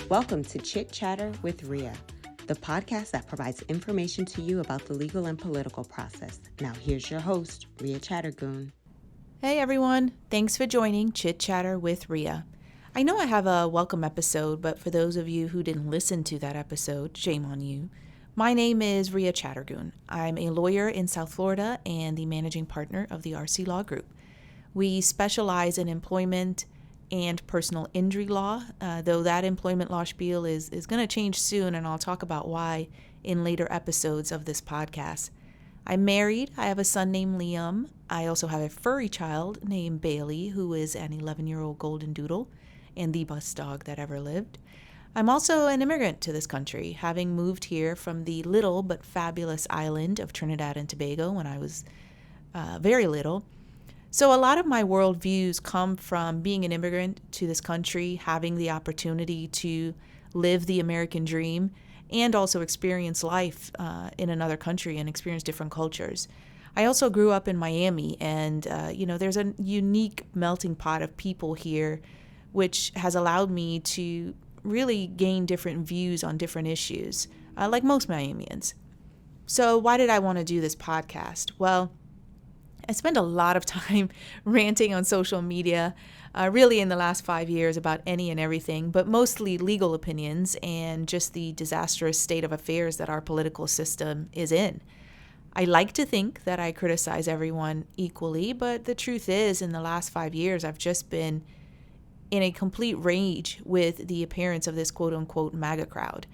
Welcome to Chit Chatter with Rhea, the podcast that provides information to you about the legal and political process. Now here's your host, Rhea Chattergoon. Hey everyone, thanks for joining Chit Chatter with Rhea. I know I have a welcome episode, but for those of you who didn't listen to that episode, shame on you. My name is Rhea Chattergoon. I'm a lawyer in South Florida and the managing partner of the RC Law Group. We specialize in employment and personal injury law, though that employment law spiel is going to change soon, and I'll talk about why in later episodes of this podcast. I'm married. I have a son named Liam. I also have a furry child named Bailey, who is an 11-year-old golden doodle and the best dog that ever lived. I'm also an immigrant to this country, having moved here from the little but fabulous island of Trinidad and Tobago when I was very little. So a lot of my worldviews come from being an immigrant to this country, having the opportunity to live the American dream, and also experience life in another country and experience different cultures. I also grew up in Miami, and there's a unique melting pot of people here, which has allowed me to really gain different views on different issues, like most Miamians. So why did I want to do this podcast? Well, I spend a lot of time ranting on social media, really in the last 5 years about any and everything, but mostly legal opinions and just the disastrous state of affairs that our political system is in. I like to think that I criticize everyone equally, but the truth is, in the last 5 years, I've just been in a complete rage with the appearance of this quote-unquote MAGA crowd.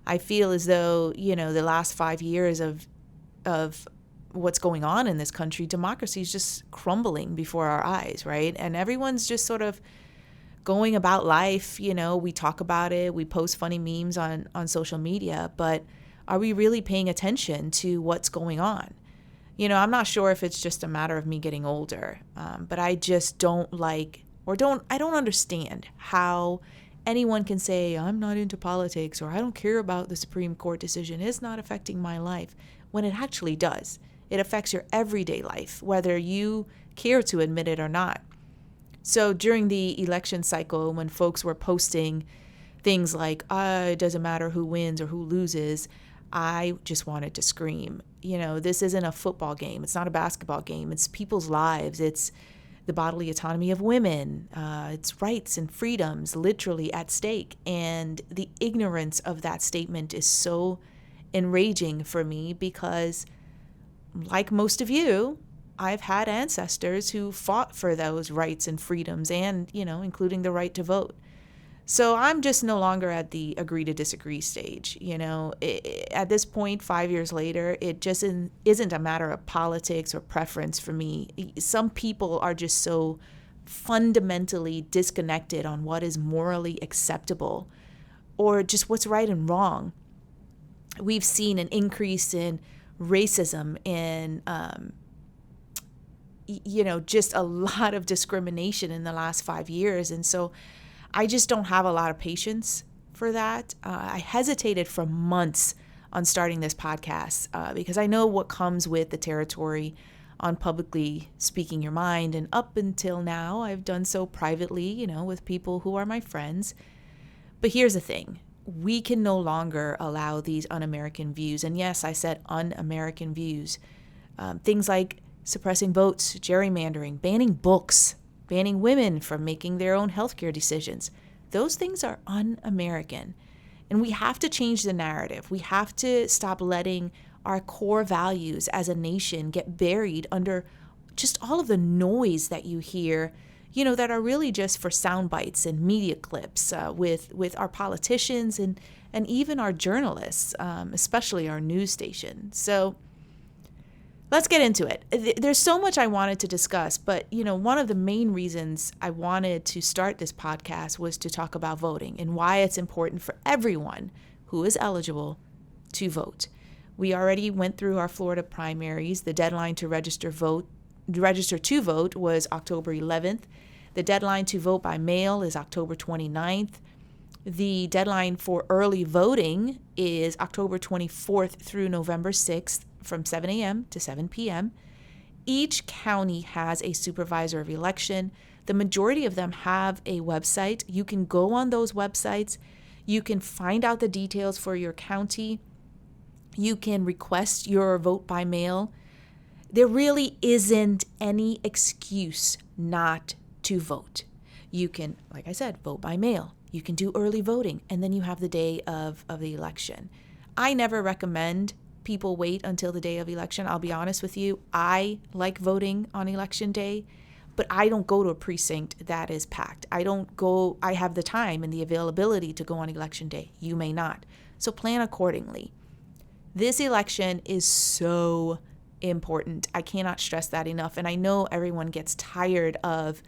I feel as though, the last 5 years of what's going on in this country, democracy is just crumbling before our eyes, right? And everyone's just sort of going about life. We talk about it, we post funny memes on social media, but are we really paying attention to what's going on? I'm not sure if it's just a matter of me getting older, but I just don't like, I don't understand how anyone can say, I'm not into politics, or I don't care about the Supreme Court decision, it's not affecting my life, when it actually does. It affects your everyday life, whether you care to admit it or not. So during the election cycle, when folks were posting things like, it doesn't matter who wins or who loses, I just wanted to scream. This isn't a football game. It's not a basketball game. It's people's lives. It's the bodily autonomy of women. It's rights and freedoms literally at stake. And the ignorance of that statement is so enraging for me because, like most of you, I've had ancestors who fought for those rights and freedoms and, including the right to vote. So I'm just no longer at the agree to disagree stage. At this point, 5 years later, it just isn't a matter of politics or preference for me. Some people are just so fundamentally disconnected on what is morally acceptable or just what's right and wrong. We've seen an increase in racism and, just a lot of discrimination in the last 5 years. And so I just don't have a lot of patience for that. I hesitated for months on starting this podcast because I know what comes with the territory on publicly speaking your mind. And up until now, I've done so privately, with people who are my friends. But here's the thing. We can no longer allow these un-American views, and yes, I said un-American views, things like suppressing votes, gerrymandering, banning books, banning women from making their own healthcare decisions. Those things are un-American, and we have to change the narrative. We have to stop letting our core values as a nation get buried under just all of the noise that you hear, that are really just for sound bites and media clips with our politicians and even our journalists, especially our news station. So let's get into it. There's so much I wanted to discuss, but, one of the main reasons I wanted to start this podcast was to talk about voting and why it's important for everyone who is eligible to vote. We already went through our Florida primaries. The deadline to register to vote was October 11th. The deadline to vote by mail is October 29th. The deadline for early voting is October 24th through November 6th from 7 a.m. to 7 p.m. Each county has a supervisor of election. The majority of them have a website. You can go on those websites. You can find out the details for your county. You can request your vote by mail. There really isn't any excuse not to vote. You can, like I said, vote by mail. You can do early voting, and then you have the day of the election. I never recommend people wait until the day of election. I'll be honest with you. I like voting on election day, but I don't go to a precinct that is packed. I have the time and the availability to go on election day. You may not. So plan accordingly. This election is so important. I cannot stress that enough. And I know everyone gets tired of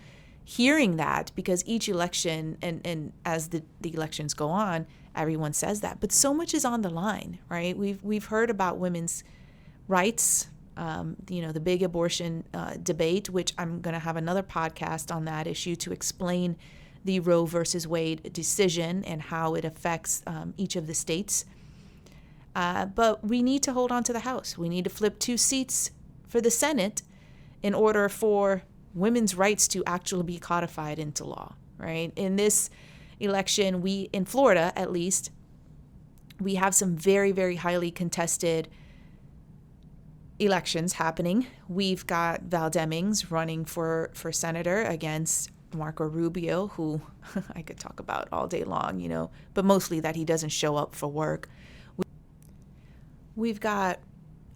hearing that because each election and as the elections go on, everyone says that. But so much is on the line, right? We've heard about women's rights, the big abortion debate, which I'm going to have another podcast on that issue to explain the Roe versus Wade decision and how it affects each of the states. But we need to hold on to the House. We need to flip 2 seats for the Senate in order for women's rights to actually be codified into law, right? In this election, in Florida at least, we have some very, very highly contested elections happening. We've got Val Demings running for senator against Marco Rubio, who I could talk about all day long, but mostly that he doesn't show up for work. We've got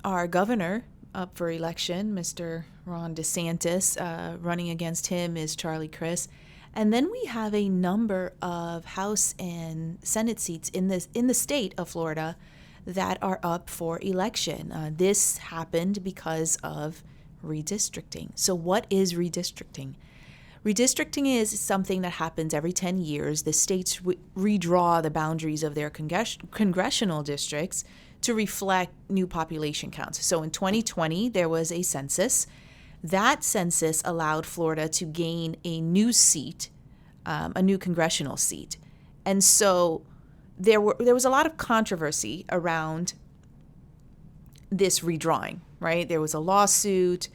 our governor up for election, Mr. Ron DeSantis. Running against him is Charlie Crist. And then we have a number of House and Senate seats in the state of Florida that are up for election. This happened because of redistricting. So what is redistricting? Redistricting is something that happens every 10 years. The states redraw the boundaries of their congressional districts to reflect new population counts. So in 2020, there was a census. That census allowed Florida to gain a new seat, a new congressional seat. And so there was a lot of controversy around this redrawing, right? There was a lawsuit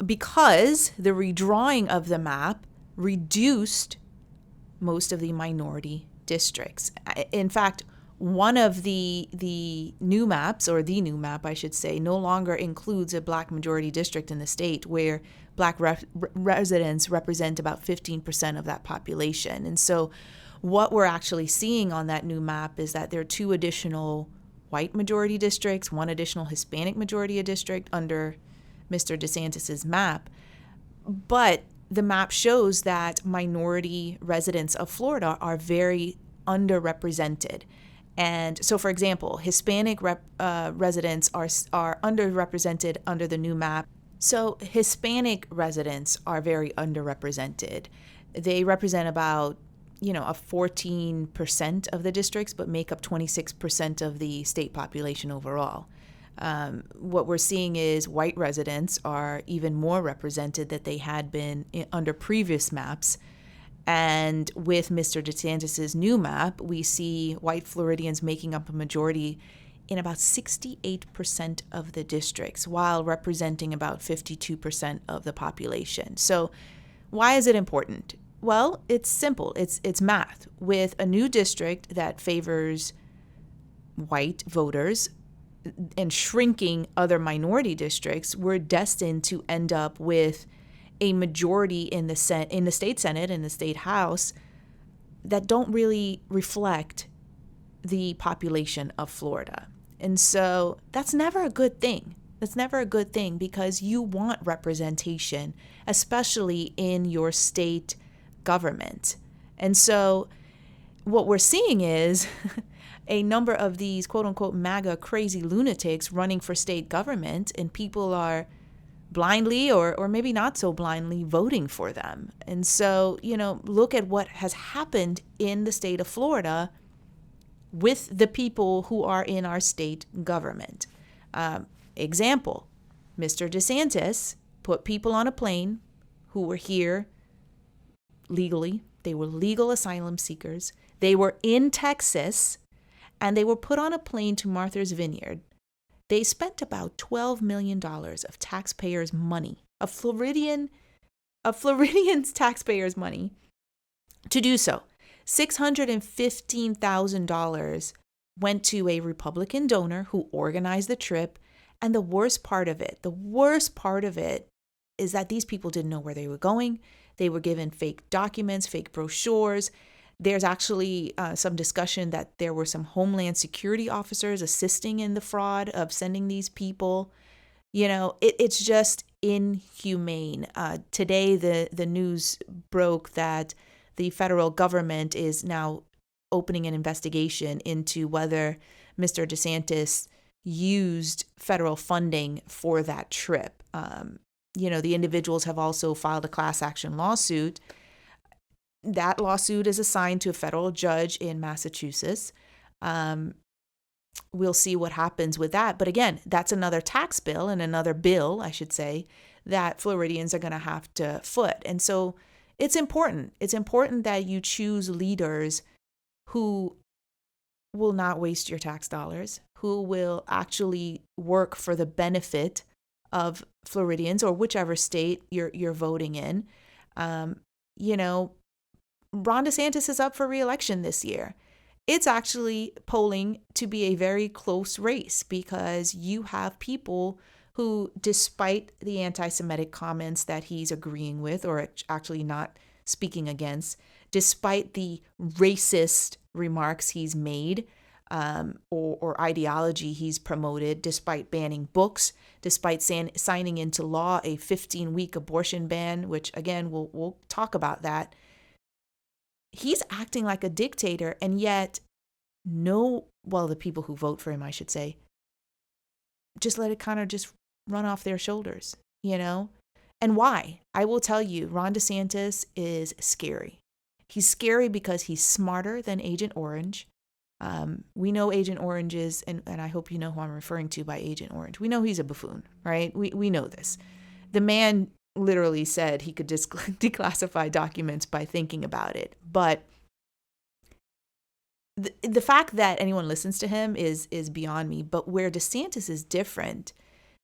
because the redrawing of the map reduced most of the minority districts. In fact, one of the new maps, or the new map, I should say, no longer includes a Black majority district in the state where Black residents represent about 15% of that population. And so what we're actually seeing on that new map is that there are 2 additional white majority districts, 1 additional Hispanic majority district under Mr. DeSantis's map. But the map shows that minority residents of Florida are very underrepresented. And so, for example, Hispanic residents are underrepresented under the new map. So Hispanic residents are very underrepresented. They represent about, 14% of the districts, but make up 26% of the state population overall. What we're seeing is white residents are even more represented than they had been under previous maps. And with Mr. DeSantis's new map, we see white Floridians making up a majority in about 68% of the districts, while representing about 52% of the population. So why is it important? Well, it's simple. It's math. With a new district that favors white voters and shrinking other minority districts, we're destined to end up with a majority in the state Senate and the state House that don't really reflect the population of Florida. And so that's never a good thing. That's never a good thing because you want representation, especially in your state government. And so what we're seeing is a number of these quote unquote MAGA crazy lunatics running for state government, and people are blindly or maybe not so blindly voting for them. And so, look at what has happened in the state of Florida with the people who are in our state government. Example, Mr. DeSantis put people on a plane who were here legally. They were legal asylum seekers. They were in Texas, and they were put on a plane to Martha's Vineyard. They spent about $12 million of taxpayers' money, of Floridians' taxpayers' money, to do so. $615,000 went to a Republican donor who organized the trip. And the worst part of it is that these people didn't know where they were going. They were given fake documents, fake brochures. There's actually some discussion that there were some Homeland Security officers assisting in the fraud of sending these people. It's just inhumane. Today, the news broke that the federal government is now opening an investigation into whether Mr. DeSantis used federal funding for that trip. The individuals have also filed a class action lawsuit. That lawsuit is assigned to a federal judge in Massachusetts. We'll see what happens with that. But again, that's another tax bill and another bill, I should say, that Floridians are going to have to foot. And so it's important. It's important that you choose leaders who will not waste your tax dollars, who will actually work for the benefit of Floridians or whichever state you're voting in. Ron DeSantis is up for re-election this year. It's actually polling to be a very close race because you have people who, despite the anti-Semitic comments that he's agreeing with or actually not speaking against, despite the racist remarks he's made or ideology he's promoted, despite banning books, despite signing into law a 15-week abortion ban, which, again, we'll talk about that. He's acting like a dictator, and yet the people who vote for him, I should say, just let it kind of just run off their shoulders, And why? I will tell you, Ron DeSantis is scary. He's scary because he's smarter than Agent Orange. We know Agent Orange is, and I hope you know who I'm referring to by Agent Orange. We know he's a buffoon, right? We know this. The man literally said he could just declassify documents by thinking about it. But the fact that anyone listens to him is beyond me. But where DeSantis is different,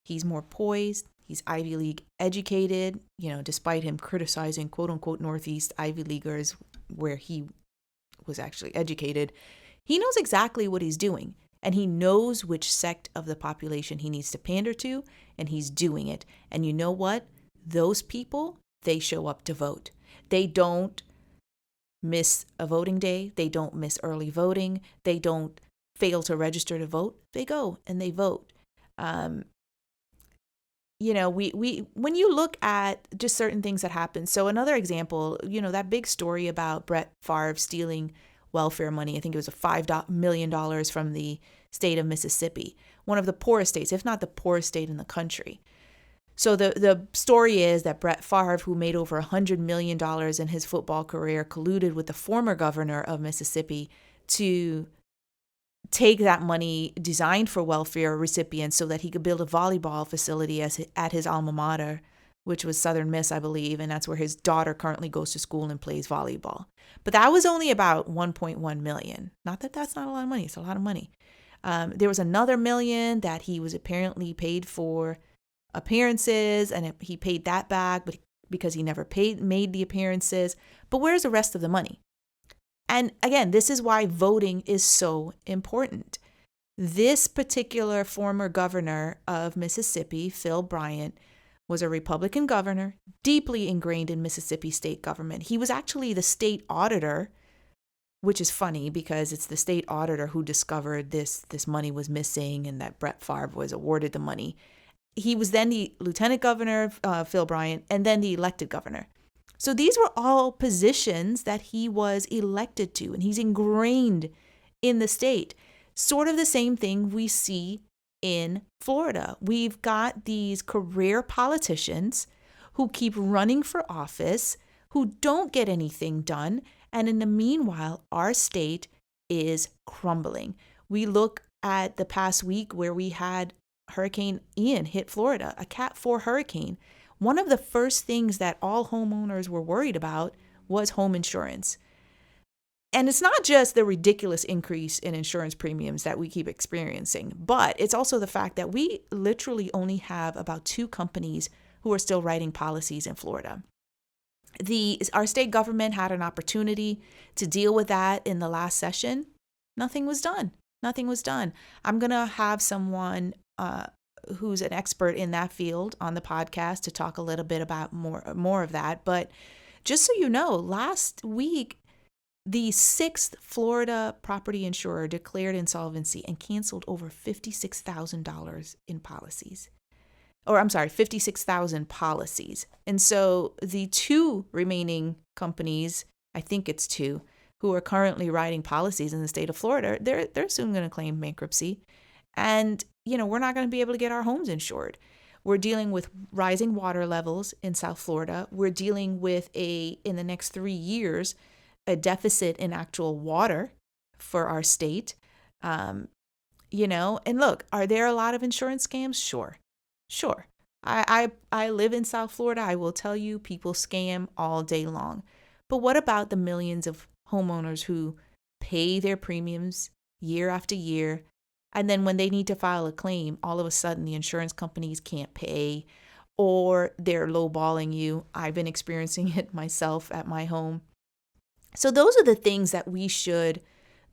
he's more poised. He's Ivy League educated, despite him criticizing quote unquote Northeast Ivy Leaguers where he was actually educated. He knows exactly what he's doing, and he knows which sect of the population he needs to pander to, and he's doing it. And you know what? Those people, they show up to vote. They don't miss a voting day. They don't miss early voting. They don't fail to register to vote. They go and they vote. When you look at just certain things that happen. So another example, that big story about Brett Favre stealing welfare money. I think it was $5 million from the state of Mississippi, one of the poorest states, if not the poorest state in the country. So the story is that Brett Favre, who made over $100 million in his football career, colluded with the former governor of Mississippi to take that money designed for welfare recipients so that he could build a volleyball facility at his alma mater, which was Southern Miss, I believe, and that's where his daughter currently goes to school and plays volleyball. But that was only about $1.1 million. Not that that's not a lot of money. It's a lot of money. There was another $1 million that he was apparently paid for appearances, and he paid that back, but because he never made the appearances. But where's the rest of the money? And again, this is why voting is so important. This particular former governor of Mississippi, Phil Bryant, was a Republican governor, deeply ingrained in Mississippi state government. He was actually the state auditor, which is funny because it's the state auditor who discovered this money was missing and that Brett Favre was awarded the money. He was then the lieutenant governor, Phil Bryant, and then the elected governor. So these were all positions that he was elected to, and he's ingrained in the state. Sort of the same thing we see in Florida. We've got these career politicians who keep running for office, who don't get anything done, and in the meanwhile, our state is crumbling. We look at the past week where we had Hurricane Ian hit Florida, a Cat 4 hurricane. One of the first things that all homeowners were worried about was home insurance. And it's not just the ridiculous increase in insurance premiums that we keep experiencing, but it's also the fact that we literally only have about 2 companies who are still writing policies in Florida. Our state government had an opportunity to deal with that in the last session. Nothing was done. I'm going to have someone who's an expert in that field on the podcast to talk a little bit about more of that. But just so you know, last week, the 6th Florida property insurer declared insolvency and canceled over $56,000 in policies. 56,000 policies. And so the 2 remaining companies, I think it's 2, who are currently writing policies in the state of Florida, they're soon going to claim bankruptcy. And, we're not going to be able to get our homes insured. We're dealing with rising water levels in South Florida. We're dealing with in the next 3 years, a deficit in actual water for our state. And look, are there a lot of insurance scams? Sure. I live in South Florida. I will tell you, people scam all day long. But what about the millions of homeowners who pay their premiums year after year, and then when they need to file a claim, all of a sudden the insurance companies can't pay, or they're lowballing you? I've been experiencing it myself at my home. So those are the things that we should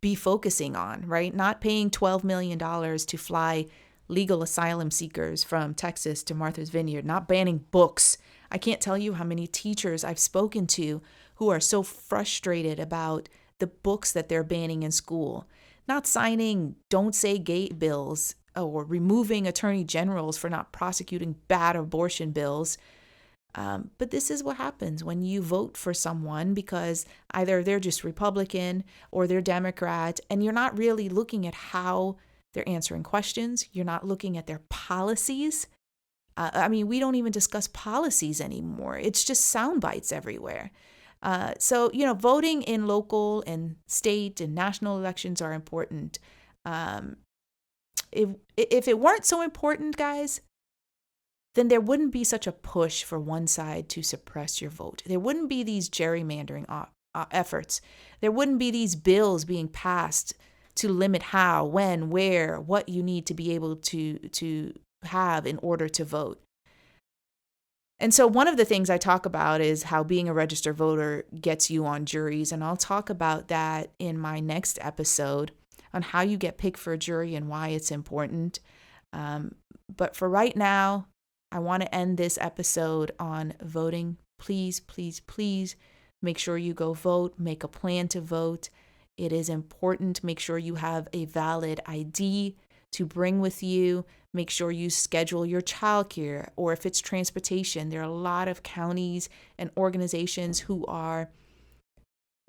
be focusing on, right? Not paying $12 million to fly legal asylum seekers from Texas to Martha's Vineyard, not banning books. I can't tell you how many teachers I've spoken to who are so frustrated about the books that they're banning in school, not signing don't say gay bills or removing attorney generals for not prosecuting bad abortion bills. But this is what happens when you vote for someone because either they're just Republican or they're Democrat, and you're not really looking at how they're answering questions. You're not looking at their policies. We don't even discuss policies anymore. It's just sound bites everywhere. So voting in local and state and national elections are important. If it weren't so important, guys, then there wouldn't be such a push for one side to suppress your vote. There wouldn't be these gerrymandering efforts. There wouldn't be these bills being passed to limit how, when, where, what you need to be able to have in order to vote. And so one of the things I talk about is how being a registered voter gets you on juries. And I'll talk about that in my next episode on how you get picked for a jury and why it's important. But for right now, I want to end this episode on voting. Please, please, please make sure you go vote. Make a plan to vote. It is important. Make sure you have a valid ID to bring with you. Make sure you schedule your childcare, or if it's transportation, there are a lot of counties and organizations who are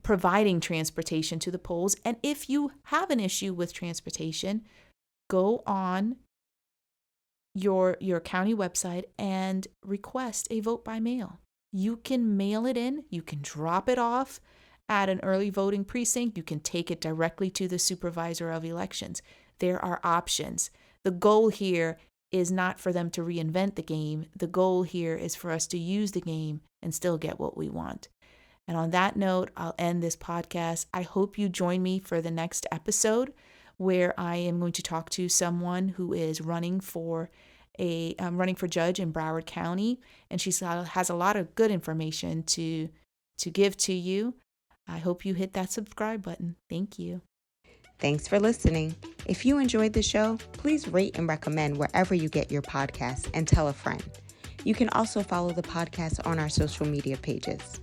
providing transportation to the polls. And if you have an issue with transportation, go on your county website and request a vote by mail. You can mail it in. You can drop it off at an early voting precinct. You can take it directly to the supervisor of elections. There are options. The goal here is not for them to reinvent the game. The goal here is for us to use the game and still get what we want. And on that note, I'll end this podcast. I hope you join me for the next episode, where I am going to talk to someone who is running for judge in Broward County, and she has a lot of good information to give to you. I hope you hit that subscribe button. Thank you. Thanks for listening. If you enjoyed the show, please rate and recommend wherever you get your podcasts and tell a friend. You can also follow the podcast on our social media pages.